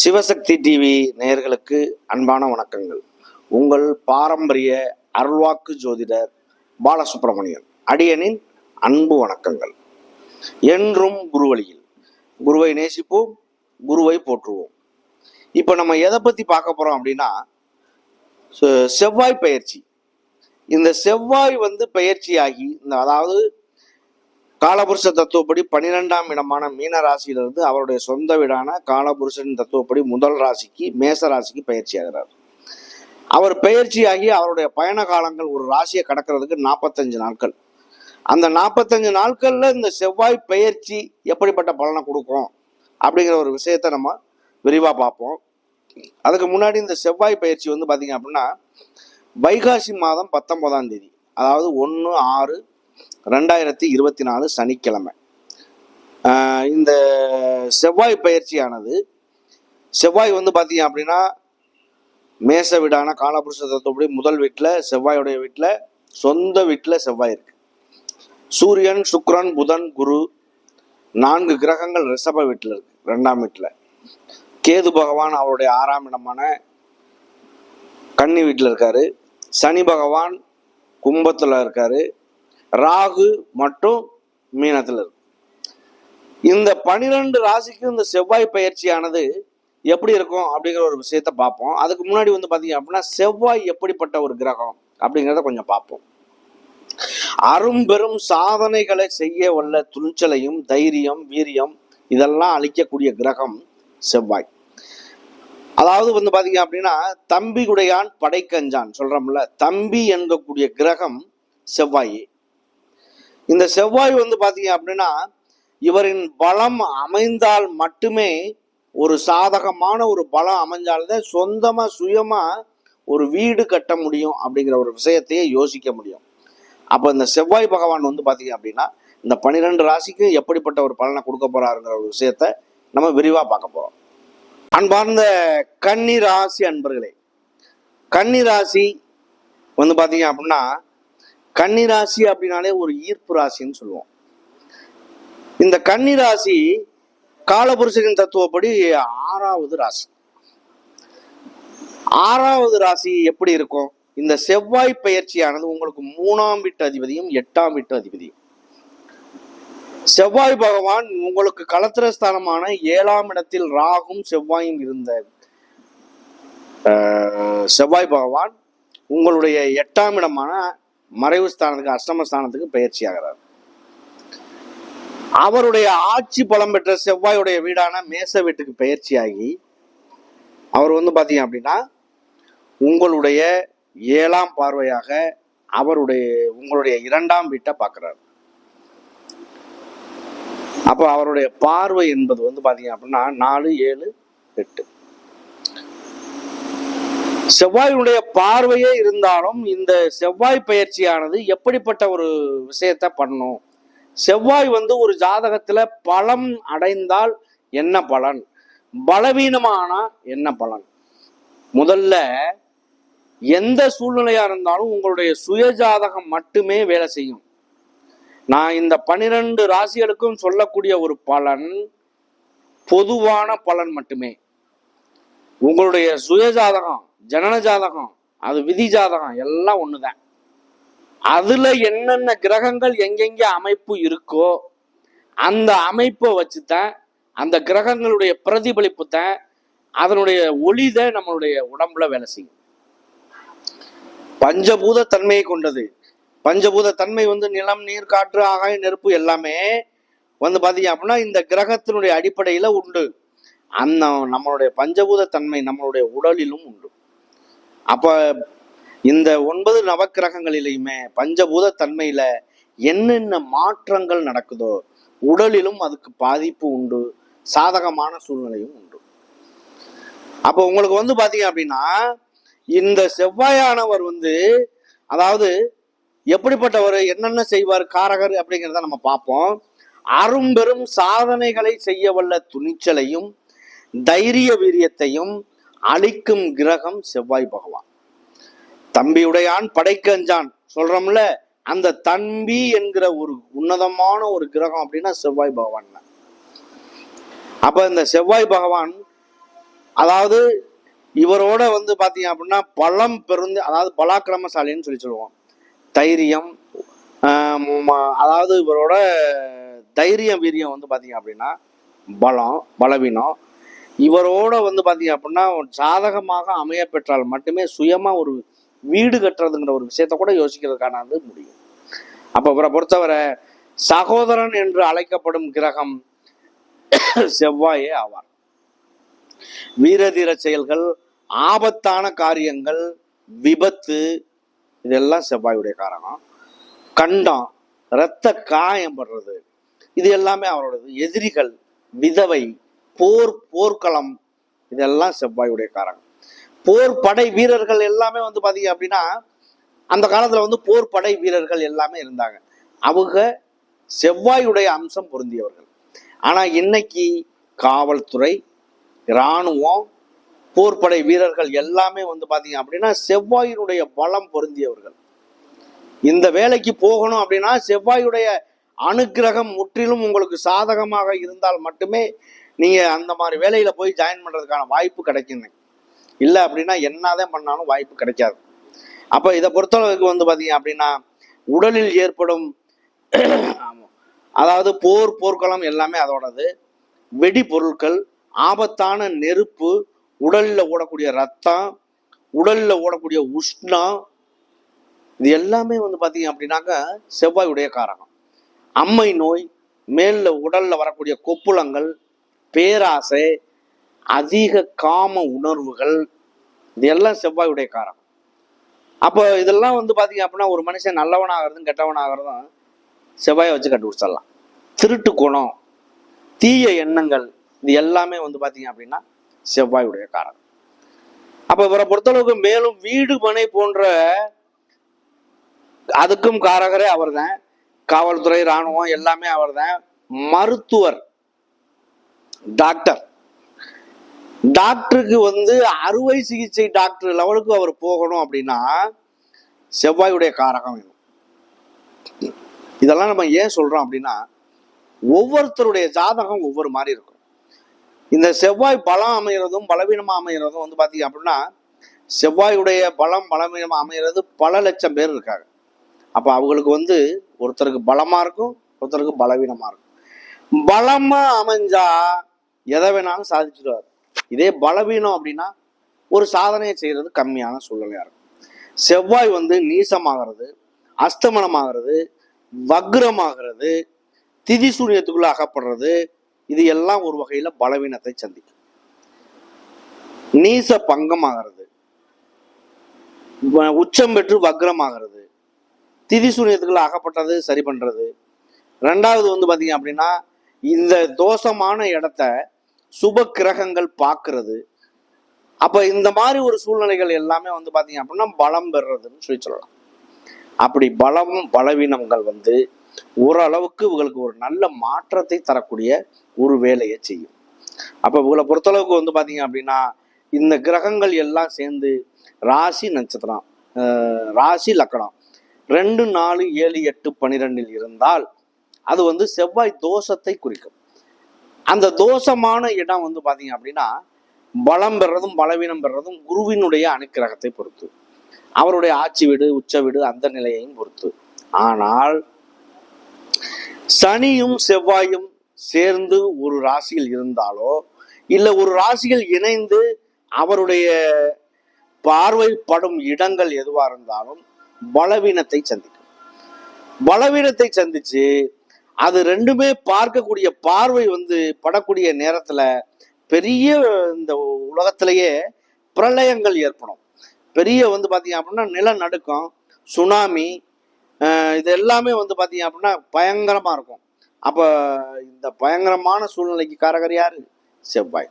Sivasakthi TV நேயர்களுக்கு அன்பான வணக்கங்கள். உங்கள் பாரம்பரிய அருள்வாக்கு ஜோதிடர் பாலசுப்ரமணியன் அடியனின் அன்பு வணக்கங்கள். என்றும் குருவழியில் குருவை நேசிப்போம், குருவை போற்றுவோம். இப்போ நம்ம எதை பற்றி பார்க்க போகிறோம் அப்படின்னா, செவ்வாய் பயிற்சி. இந்த செவ்வாய் பயிற்சியாகி அதாவது காலபுருஷ தத்துவப்படி 12ஆம் இடமான மீன ராசியிலிருந்து அவருடைய சொந்த வீடான காலபுருஷன் தத்துவப்படி முதல் ராசிக்கு மேச ராசிக்கு பயிற்சி ஆகிறார். அவர் பயிற்சியாகி அவருடைய பயண காலங்கள் ஒரு ராசியை கடக்கிறதுக்கு 45 நாட்கள். அந்த 45 நாட்கள்ல இந்த செவ்வாய் பயிற்சி எப்படிப்பட்ட பலனை கொடுக்கும் அப்படிங்கிற ஒரு விஷயத்த நம்ம விரிவாக பார்ப்போம். அதுக்கு முன்னாடி இந்த செவ்வாய் பயிற்சி பார்த்தீங்க அப்படின்னா வைகாசி மாதம் 19ஆம் தேதி, அதாவது 1/6/2024 சனிக்கிழமை இந்த செவ்வாய் பயிற்சியானது. செவ்வாய் பார்த்தீங்க அப்படின்னா மேச வீடான காலபுருஷ தத்துவப்படி முதல் வீட்டில் செவ்வாயுடைய வீட்டில் சொந்த வீட்டில் செவ்வாய் இருக்கு. சூரியன், சுக்கிரன், புதன், குரு 4 கிரகங்கள் ரிஷப வீட்டில் இருக்கு, 2ஆம் வீட்டில். கேது பகவான் அவருடைய 6ஆம் இடமான கன்னி வீட்டில் இருக்காரு. சனி பகவான் கும்பத்தில் இருக்காரு. ராகு மற்றும் மீனத்தில் இருக்கு. இந்த 12 ராசிக்கும் இந்த செவ்வாய் பயிற்சியானது எப்படி இருக்கும் அப்படிங்கிற ஒரு விஷயத்த பார்ப்போம். அதுக்கு முன்னாடி பார்த்தீங்க அப்படின்னா செவ்வாய் எப்படிப்பட்ட ஒரு கிரகம் அப்படிங்கிறத கொஞ்சம் பார்ப்போம். அரும்பெரும் சாதனைகளை செய்ய வல்ல துணிச்சலையும் தைரியம், வீரியம் இதெல்லாம் அளிக்கக்கூடிய கிரகம் செவ்வாய். அதாவது பார்த்தீங்க அப்படின்னா தம்பி குடையான் படைக்கஞ்சான் சொல்றோம்ல, தம்பி என்கக்கூடிய கிரகம் செவ்வாய். இந்த செவ்வாய் பார்த்தீங்க அப்படின்னா இவரின் பலம் அமைந்தால் மட்டுமே, ஒரு சாதகமான ஒரு பலம் அமைஞ்சால்தான் சொந்தமா சுயமா ஒரு வீடு கட்ட முடியும் அப்படிங்கிற ஒரு விஷயத்தையே யோசிக்க முடியும். அப்ப இந்த செவ்வாய் பகவான் பார்த்தீங்க அப்படின்னா இந்த 12 ராசிக்கு எப்படிப்பட்ட ஒரு பலனை கொடுக்க போறாருங்கிற ஒரு விஷயத்த நம்ம விரிவா பார்க்க போறோம். அன்பார்ந்த கன்னி ராசி அன்பர்களே, கன்னி ராசி பார்த்தீங்க அப்படின்னா கன்னி ராசி அப்படின்னாலே ஒரு ஈர்ப்பு ராசின்னு சொல்லுவோம். இந்த கன்னி ராசி காலபுருஷனின் தத்துவப்படி 6வது ராசி. 6வது ராசி எப்படி இருக்கும்? இந்த செவ்வாய் பயிற்சியானது உங்களுக்கு 3ஆம் வீட்டு அதிபதியும் 8ஆம் வீட்டு அதிபதியும். செவ்வாய் பகவான் உங்களுக்கு களத்திரஸ்தானமான 7ஆம் இடத்தில் ராகும் செவ்வாயும் இருந்த செவ்வாய் பகவான் உங்களுடைய 8ஆம் இடமான மறைவு ஸ்தானத்துக்கு, அஷ்டமஸ்தானத்துக்கு பயிற்சி ஆகிறார். அவருடைய ஆட்சி பலம் பெற்ற செவ்வாயுடைய வீடான மேச வீட்டுக்கு பயிற்சியாகி அவர் பார்த்தீங்க அப்படின்னா உங்களுடைய 7ஆம் பார்வையாக உங்களுடைய 2ஆம் வீட்டை பார்க்கிறார். அப்போ அவருடைய பார்வை என்பது பார்த்தீங்க அப்படின்னா 4, 7, 8 செவ்வாயுடைய பார்வையே இருந்தாலும் இந்த செவ்வாய் பயிற்சியானது எப்படிப்பட்ட ஒரு விஷயத்த பண்ணும்? செவ்வாய் ஒரு ஜாதகத்துல பலம் அடைந்தால் என்ன பலன், பலவீனமானா என்ன பலன்? முதல்ல எந்த சூழ்நிலையா இருந்தாலும் உங்களுடைய சுய ஜாதகம் மட்டுமே வேலை செய்யும். நான் இந்த 12 ராசிகளுக்கும் சொல்லக்கூடிய ஒரு பலன் பொதுவான பலன் மட்டுமே. உங்களுடைய சுய ஜாதகம், ஜனன ஜாதகம், அது விதி ஜாதகம் எல்லாம் ஒண்ணுதான். அதுல என்னென்ன கிரகங்கள் எங்கெங்க அமைப்பு இருக்கோ அந்த அமைப்பை வச்சுதான், அந்த கிரகங்களுடைய பிரதிபலிப்பு தான், அதனுடைய ஒளிதான் நம்மளுடைய உடம்புல வேலை செய்யும். பஞ்சபூத தன்மையை கொண்டது. பஞ்சபூத தன்மை நிலம், நீர், காற்று, ஆகாயம், நெருப்பு எல்லாமே பாத்தீங்க அப்படின்னா இந்த கிரகத்தினுடைய அடிப்படையில உண்டு. அந்த நம்மளுடைய பஞ்சபூத தன்மை நம்மளுடைய உடலிலும் உண்டு. அப்ப இந்த 9 நவக்கிரகங்களிலுமே பஞ்சபூத தன்மையில என்னென்ன மாற்றங்கள் நடக்குதோ உடலிலும் அதுக்கு பாதிப்பு உண்டு, சாதகமான சூழ்நிலையும் உண்டு. அப்ப உங்களுக்கு பாத்தீங்க அப்படின்னா இந்த செவ்வாயானவர் அதாவது எப்படிப்பட்டவர், என்னென்ன செய்வார், காரகர் அப்படிங்கிறத நம்ம பார்ப்போம். அரும்பெரும் சாதனைகளை செய்ய வல்ல துணிச்சலையும் தைரிய வீரியத்தையும் அளிக்கும் கிரகம் செவ்வாய் பகவான். தம்பியுடையான் படைக்கஞ்சான் சொல்றோம்ல, அந்த தம்பி என்கிற ஒரு உன்னதமான ஒரு கிரகம் அப்படின்னா செவ்வாய் பகவான். அப்ப இந்த செவ்வாய் பகவான் அதாவது இவரோட வந்து பாத்தீங்க அப்படின்னா பலம் பெருந்து, அதாவது பலாக்கிரமசாலின்னு சொல்லுவோம். தைரியம், அதாவது இவரோட தைரியம் வீரியம் வந்து பாத்தீங்க அப்படின்னா பலம் பலவீனம். இவரோட வந்து பாத்தீங்க அப்படின்னா சாதகமாக அமைய பெற்றால் மட்டுமே சுயமா ஒரு வீடு கட்டுறதுங்கிற ஒரு விஷயத்த கூட யோசிக்கிறதுக்கான முடியும். அப்ப இவரை பொறுத்தவரை சகோதரன் என்று அழைக்கப்படும் கிரகம் செவ்வாயே ஆவார். வீரதீர செயல்கள், ஆபத்தான காரியங்கள், விபத்து, இதெல்லாம் செவ்வாயுடைய காரணம். கண்டம், இரத்த காயம் படுறது, இது எல்லாமே அவரோடது. எதிரிகள், விதவை, போர்க்களம், இதெல்லாம் செவ்வாயுடைய காரணம். போர் படை வீரர்கள் எல்லாமே வந்து பாத்தீங்க அப்படின்னா அந்த காலத்துல வந்து போர் படை வீரர்கள் எல்லாமே இருந்தாங்க. அவங்க செவ்வாயுடைய அம்சம் பொருந்தியவர்கள். ஆனா இன்னைக்கு காவல்துறை, இராணுவம், போர்படை வீரர்கள் எல்லாமே வந்து பாத்தீங்க அப்படின்னா செவ்வாயினுடைய பலம் பொருந்தியவர்கள். இந்த வேலைக்கு போகணும் அப்படின்னா செவ்வாயுடைய அனுக்கிரகம் முற்றிலும் உங்களுக்கு சாதகமாக இருந்தால் மட்டுமே நீங்க அந்த மாதிரி வேலையில போய் ஜாயின் பண்றதுக்கான வாய்ப்பு கிடைக்கும். இல்லை அப்படின்னா என்னதான் பண்ணாலும் வாய்ப்பு கிடைக்காது. அப்ப இதை பொறுத்தளவுக்கு வந்து பாத்தீங்க அப்படின்னா உடலில் ஏற்படும் அதாவது போர்க்களம் எல்லாமே அதோடது. வெடி பொருட்கள், ஆபத்தான நெருப்பு, உடல்ல ஓடக்கூடிய ரத்தம், உடல்ல ஓடக்கூடிய உஷ்ணம், இது எல்லாமே வந்து பாத்தீங்க அப்படின்னாக்க செவ்வாயுடைய காரணம். அம்மை நோய், மேல உடல்ல வரக்கூடிய கொப்புளங்கள், பேராசை, அதிக காம உணர்வுகள், இது எல்லாம் செவ்வாயுடைய காரணம். அப்போ இதெல்லாம் வந்து பாத்தீங்க அப்படின்னா ஒரு மனுஷன் நல்லவனாகிறதும் கெட்டவனாகிறதும் செவ்வாயை வச்சு கண்டுபிடிச்சிடலாம். திருட்டு குணம், தீய எண்ணங்கள், இது எல்லாமே வந்து பாத்தீங்க அப்படின்னா செவ்வாயுடைய காரணம். அப்ப இவரை பொறுத்தளவுக்கு மேலும் வீடு மனை போன்ற அதுக்கும் காரகரே அவர் தான். காவல்துறை, இராணுவம் எல்லாமே அவர் தான். மருத்துவர், டாக்டருக்கு வந்து அறுவை சிகிச்சை டாக்டர் லெவலுக்கு அவர் போகணும் அப்படின்னா செவ்வாயுடைய காரகம் வேணும். இதெல்லாம் நம்ம ஏன் சொல்றோம் அப்படின்னா ஒவ்வொருத்தருடைய ஜாதகம் ஒவ்வொரு மாதிரி இருக்கும். இந்த செவ்வாய் பலம் அமைகிறதும் பலவீனமா அமைகிறதும் வந்து பாத்தீங்க அப்படின்னா செவ்வாயுடைய பலவீனமா அமைகிறது பல லட்சம் பேர் இருக்காங்க. அப்ப அவங்களுக்கு வந்து ஒருத்தருக்கு பலமா இருக்கும், ஒருத்தருக்கு பலவீனமா இருக்கும். பலமா அமைஞ்சா எதை வேணாலும் சாதிச்சுடுவார். இதே பலவீனம் அப்படின்னா ஒரு சாதனையை செய்யறது கம்மியான சூழ்நிலையா இருக்கும். செவ்வாய் வந்து நீசமாகிறது, அஸ்தமனமாகிறது, வக்ரமாகிறது, திதி சூரியத்துக்குள்ள அகப்படுறது, இது எல்லாம் ஒரு வகையில பலவீனத்தை சந்திக்கும். நீச பங்கமாகிறது, உச்சம் பெற்று வக்ரமாகிறது, திதி சூரியத்துக்குள்ள அகப்பட்டது சரி பண்றது. ரெண்டாவது வந்து பாத்தீங்க அப்படின்னா இந்த தோஷமான இடத்த சுப கிரகங்கள் பார்க்கறது. அப்ப இந்த மாதிரி ஒரு சூழ்நிலைகள் எல்லாமே வந்து பாத்தீங்க அப்படின்னா பலம் பெறுறதுன்னு சொல்லலாம். அப்படி பலவீனங்கள் வந்து ஓரளவுக்கு இவங்களுக்கு ஒரு நல்ல மாற்றத்தை தரக்கூடிய ஒரு வேலையை செய்யும். அப்ப இவங்களை பொறுத்தளவுக்கு வந்து பாத்தீங்க அப்படின்னா இந்த கிரகங்கள் எல்லாம் சேர்ந்து ராசி நட்சத்திரம், ராசி லக்கணம் 2, 4, 7, 8, 12 இருந்தால் அது வந்து செவ்வாய் தோஷத்தை குறிக்கும். அந்த தோஷமான இடம் வந்து பாத்தீங்க அப்படின்னா பலம் பெறதும் பலவீனம் பெறதும் குருவினுடைய அனுக்கிரகத்தை பொறுத்து, அவருடைய ஆட்சி வீடு, உச்ச வீடு, அந்த நிலையையும் பொறுத்து. ஆனால் சனியும் செவ்வாயும் சேர்ந்து ஒரு ராசியில் இருந்தாலோ இல்ல ஒரு ராசியில் இணைந்து அவருடைய பார்வைப்படும் இடங்கள் எதுவா இருந்தாலும் பலவீனத்தை சந்திக்கும். பலவீனத்தை சந்திச்சு அது ரெண்டுமே பார்க்கக்கூடிய பார்வை வந்து படக்கூடிய நேரத்துல பெரிய இந்த உலகத்திலேயே பிரளயங்கள் ஏற்படும். பெரிய வந்து பாத்தீங்க அப்படின்னா நிலநடுக்கம், சுனாமி, இது எல்லாமே வந்து பாத்தீங்க அப்படின்னா பயங்கரமா இருக்கும். அப்ப இந்த பயங்கரமான சூழ்நிலைக்கு காரகர் யாரு? செவ்வாய்.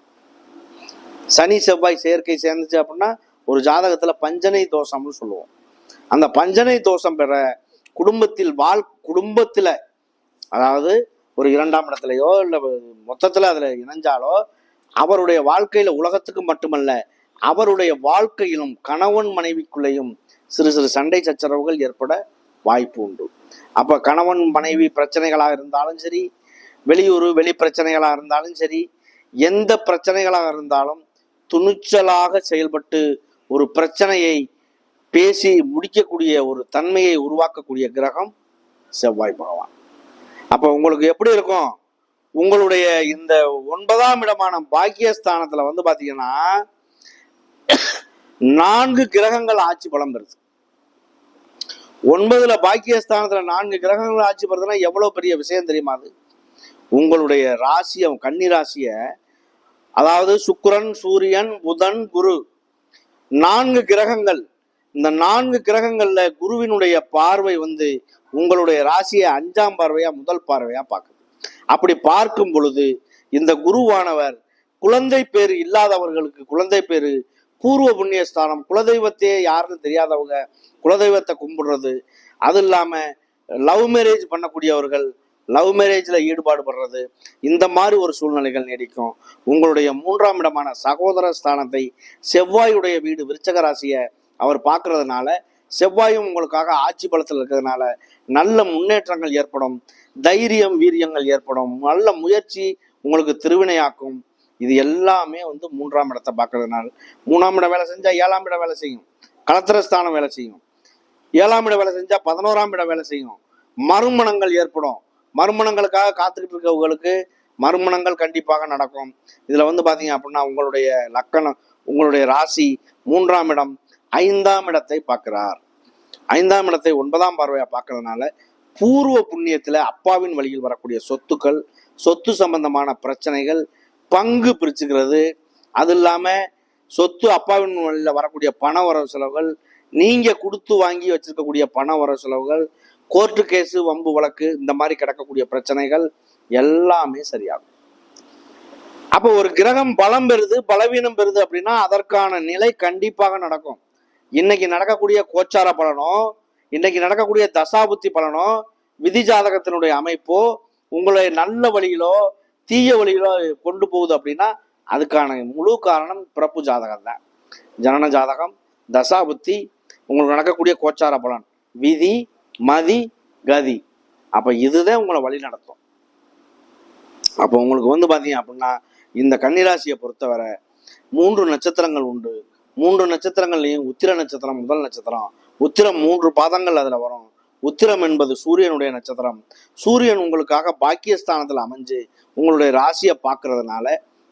சனி செவ்வாய் சேர்க்கை சேர்ந்துச்சு அப்படின்னா ஒரு ஜாதகத்துல பஞ்சனை தோஷம்னு சொல்லுவோம். அந்த பஞ்சனை தோஷம் பெற குடும்பத்துல அதாவது ஒரு 2ஆம் இடத்துலயோ இல்ல மொத்தத்துல அதுல இணைஞ்சாலோ அவருடைய வாழ்க்கையில உலகத்துக்கு மட்டுமல்ல அவருடைய வாழ்க்கையிலும் கணவன் மனைவிக்குள்ளேயும் சிறு சிறு சண்டை சச்சரவுகள் ஏற்பட வாய்ப்பு உண்டு. அப்ப கணவன் மனைவி பிரச்சனைகளாக இருந்தாலும் சரி, வெளியூர் வெளி பிரச்சனைகளாக இருந்தாலும் சரி, எந்த பிரச்சனைகளாக இருந்தாலும் துணிச்சலாக செயல்பட்டு ஒரு பிரச்சனையை பேசி முடிக்கக்கூடிய ஒரு தன்மையை உருவாக்கக்கூடிய கிரகம் செவ்வாய் பகவான். அப்ப உங்களுக்கு எப்படி இருக்கும்? உங்களுடைய இந்த 9ஆம் இடமான பாக்கியஸ்தானத்துல வந்து பாத்தீங்கன்னா 4 கிரகங்கள் ஆட்சி பலம் பெறுது. 9ல பாக்கியஸ்தானத்துல 4 கிரகங்கள் ஆட்சி பெறுதுன்னா எவ்வளவு பெரிய விஷயம் தெரியுமா? அது உங்களுடைய ராசிய, கன்னி ராசிய, அதாவது சுக்கிரன், சூரியன், புதன், குரு, 4 கிரகங்கள். இந்த 4 கிரகங்கள்ல குருவினுடைய பார்வை வந்து உங்களுடைய ராசியை 5ஆம் பார்வையா, முதல் பார்வையா பார்க்குது. அப்படி பார்க்கும் பொழுது இந்த குருவானவர் குழந்தை பேரு இல்லாதவர்களுக்கு குழந்தை பேரு, பூர்வ புண்ணியஸ்தானம், குலதெய்வத்தையே யாருன்னு தெரியாதவங்க குலதெய்வத்தை கும்பிடுறது, அது இல்லாம லவ் மேரேஜ் பண்ணக்கூடியவர்கள் லவ் மேரேஜ்ல ஈடுபாடு படுறது, இந்த மாதிரி ஒரு சூழ்நிலைகள் நீடிக்கும். உங்களுடைய 3ஆம் இடமான சகோதர ஸ்தானத்தை செவ்வாயுடைய வீடு விருச்சக ராசியை அவர் பார்க்கறதுனால, செவ்வாயும் உங்களுக்காக ஆட்சி பலத்தில் இருக்கிறதுனால நல்ல முன்னேற்றங்கள் ஏற்படும், தைரியம் வீரியங்கள் ஏற்படும், நல்ல முயற்சி உங்களுக்கு திருவினையாக்கும். இது எல்லாமே வந்து 3ஆம் இடத்தை பார்க்கறதுனால, 3ஆம் இடம் வேலை செஞ்சா 7ஆம் இடம் வேலை செய்யும், களத்திரஸ்தானம் வேலை செய்யும், 7ஆம் இடம் வேலை செஞ்சா 11ஆம் இடம் வேலை செய்யும், மறுமணங்கள் ஏற்படும். மறுமணங்களுக்காக காத்துக்கிட்டு இருக்கவங்களுக்கு மறுமணங்கள் கண்டிப்பாக நடக்கும். இதுல வந்து பாத்தீங்க அப்படின்னா உங்களுடைய லக்கணம், உங்களுடைய ராசி 3ஆம் இடம் 5ஆம் இடத்தை பார்க்கிறார். 5ஆம் இடத்தை 9ஆம் பார்வையா பார்க்கறதுனால பூர்வ புண்ணியத்துல அப்பாவின் வழியில் வரக்கூடிய சொத்துக்கள், சொத்து சம்பந்தமான பிரச்சனைகள், பங்கு பிரிச்சுக்கிறது, அது இல்லாம சொத்து அப்பாவின் வழியில வரக்கூடிய பண வரவு செலவுகள், நீங்க கொடுத்து வாங்கி வச்சிருக்கக்கூடிய பண வரவு செலவுகள், கோர்ட்டு கேஸு, வம்பு வழக்கு, இந்த மாதிரி கிடக்கக்கூடிய பிரச்சனைகள் எல்லாமே சரியாகும். அப்போ ஒரு கிரகம் பலம் பெறுது, பலவீனம் பெறுது அப்படின்னா அதற்கான நிலை கண்டிப்பாக நடக்கும். இன்னைக்கு நடக்கக்கூடிய கோச்சார பலனோ, இன்னைக்கு நடக்கக்கூடிய தசாபுத்தி பலனோ, விதி ஜாதகத்தினுடைய அமைப்போ உங்களை நல்ல வழியிலோ தீய வழியிலோ கொண்டு போகுது அப்படின்னா அதுக்கான முழு காரணம் பிறப்பு ஜாதகம் தான். ஜனன ஜாதகம், தசாபுத்தி, உங்களுக்கு நடக்கக்கூடிய கோச்சார பலன், விதி, மதி, கதி. அப்ப இதுதான் உங்களை வழி நடத்தும். அப்போ உங்களுக்கு வந்து பாத்தீங்க அப்படின்னா இந்த கன்னிராசியை பொறுத்தவரை 3 நட்சத்திரங்கள் உண்டு. 3 நட்சத்திரங்கள்லையும் உத்திர நட்சத்திரம் முதல் நட்சத்திரம். உத்திரம் 3 பாதங்கள் அதுல வரும். உத்திரம் என்பது சூரியனுடைய நட்சத்திரம். சூரியன் உங்களுக்காக பாக்கியஸ்தானத்துல அமைஞ்சு உங்களுடைய ராசியை பார்க்கறதுனால,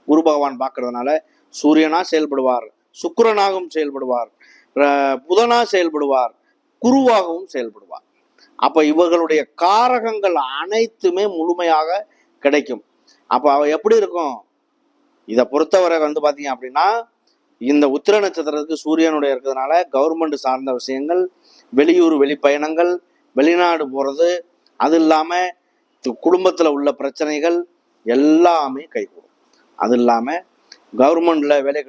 குரு பகவான் பார்க்கறதுனால சூரியனா செயல்படுவார், சுக்கிரனாகவும் செயல்படுவார், புதனா செயல்படுவார், குருவாகவும் செயல்படுவார். அப்ப இவர்களுடைய காரகங்கள் அனைத்துமே முழுமையாக கிடைக்கும். அப்ப அவ எப்படி இருக்கும்? இதை பொறுத்தவரை வந்து பாத்தீங்க அப்படின்னா இந்த உத்திர நட்சத்திரத்துக்கு சூரியனுடைய இருக்கிறதுனால கவர்மெண்ட் சார்ந்த விஷயங்கள், வெளியூர் வெளிப்பயணங்கள், வெளிநாடு போறது, அது இல்லாம குடும்பத்துல உள்ள பிரச்சனைகள் எல்லாமே கைகூடும். அது இல்லாம கவர்மெண்ட்ல வேலை,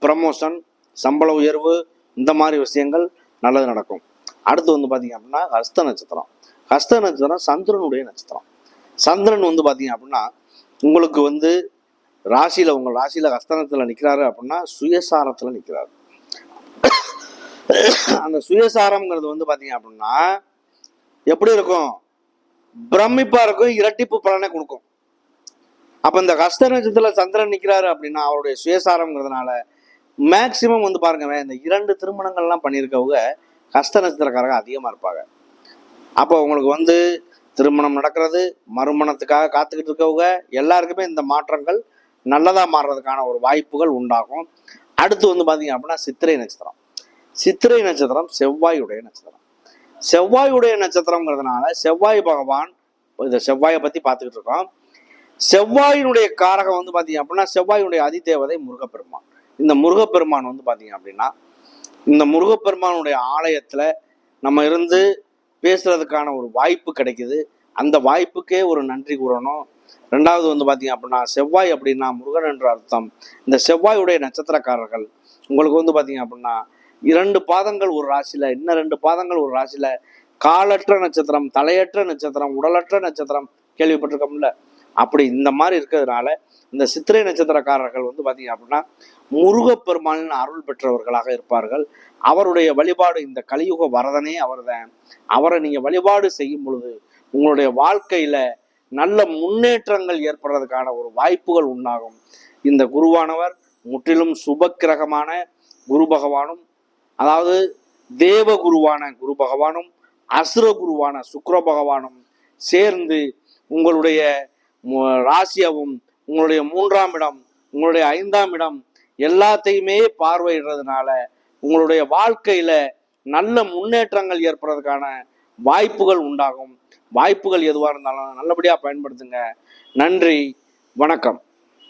ப்ரமோஷன், சம்பள உயர்வு, இந்த மாதிரி விஷயங்கள் நல்லது நடக்கும். அடுத்து வந்து பாத்தீங்க அப்படின்னா ஹஸ்த நட்சத்திரம். ஹஸ்த நட்சத்திரம் சந்திரனுடைய நட்சத்திரம். சந்திரன் வந்து பாத்தீங்க அப்படின்னா உங்களுக்கு வந்து ராசியில, உங்க ராசியில ஹஸ்தனத்துல நிக்கிறாரு அப்படின்னா சுயசாரத்துல நிக்கிறாரு. அந்த சுயசாரம்ங்கிறது வந்து பாத்தீங்க அப்படின்னா எப்படி இருக்கும்? பிரமிப்பா இருக்கும், இரட்டிப்பு பலனை கொடுக்கும். அப்ப இந்த ஹஸ்த நட்சத்திரத்துல சந்திரன் நிக்கிறாரு அப்படின்னா அவருடைய சுயசாரம்ங்கிறதுனால மேக்சிமம் வந்து பாருங்க, இந்த 2 திருமணங்கள்லாம் பண்ணியிருக்கவங்க ஹஸ்த நட்சத்திரக்காரங்க அதிகமா இருப்பாங்க. அப்போ உங்களுக்கு வந்து திருமணம் நடக்கிறது, மறுமணத்துக்காக காத்துக்கிட்டு இருக்கவங்க எல்லாருக்குமே இந்த மாற்றங்கள் நல்லதா மாறுறதுக்கான ஒரு வாய்ப்புகள் உண்டாகும். அடுத்து வந்து பாத்தீங்க அப்படின்னா சித்திரை நட்சத்திரம். சித்திரை நட்சத்திரம் செவ்வாயுடைய நட்சத்திரம். செவ்வாயுடைய நட்சத்திரம்ங்கிறதுனால செவ்வாய் பகவான், இந்த செவ்வாயை பத்தி பார்த்துக்கிட்டு இருக்கோம். செவ்வாயினுடைய காரகம் வந்து பாத்தீங்க அப்படின்னா செவ்வாயுடைய அதிதேவதை முருகப்பெருமான். இந்த முருகப்பெருமான் வந்து பாத்தீங்க அப்படின்னா இந்த முருகப்பெருமானுடைய ஆலயத்துல நம்ம இருந்து பேசுறதுக்கான ஒரு வாய்ப்பு கிடைக்குது. அந்த வாய்ப்புக்கே ஒரு நன்றி கூறணும். 2வது வந்து பாத்தீங்க அப்படின்னா செவ்வாய் அப்படின்னா முருகன் என்ற அர்த்தம். இந்த செவ்வாயுடைய நட்சத்திரக்காரர்கள் உங்களுக்கு வந்து பாத்தீங்க அப்படின்னா 2 பாதங்கள் ஒரு ராசியில, இன்னும் 2 பாதங்கள் ஒரு ராசியில, காலற்ற நட்சத்திரம், தலையற்ற நட்சத்திரம், உடலற்ற நட்சத்திரம் கேள்விப்பட்டிருக்கோம்ல, அப்படி இந்த மாதிரி இருக்கிறதுனால இந்த சித்திரை நட்சத்திரக்காரர்கள் வந்து பாத்தீங்க அப்படின்னா முருகப்பெருமானின் அருள் பெற்றவர்களாக இருப்பார்கள். அவருடைய வழிபாடு, இந்த கலியுக வரதனே அவர்தான். அவரை நீங்க வழிபாடு செய்யும் பொழுது உங்களுடைய வாழ்க்கையில நல்ல முன்னேற்றங்கள் ஏற்படுறதுக்கான ஒரு வாய்ப்புகள் உண்டாகும். இந்த குருவானவர் முற்றிலும் சுபக்கிரகமான குரு பகவானும், அதாவது தேவ குருவான குரு பகவானும் அசுர குருவான சுக்கிர பகவானும் சேர்ந்து உங்களுடைய ராசியாவும், உங்களுடைய 3ஆம் இடம், உங்களுடைய 5ஆம் இடம் எல்லாத்தையுமே பார்வையிடுறதுனால உங்களுடைய வாழ்க்கையில நல்ல முன்னேற்றங்கள் ஏற்படுறதுக்கான வாய்ப்புகள் உண்டாகும். வாய்ப்புகள் எதுவாக இருந்தாலும் நல்லபடியாக பயன்படுத்துங்க. நன்றி, வணக்கம்.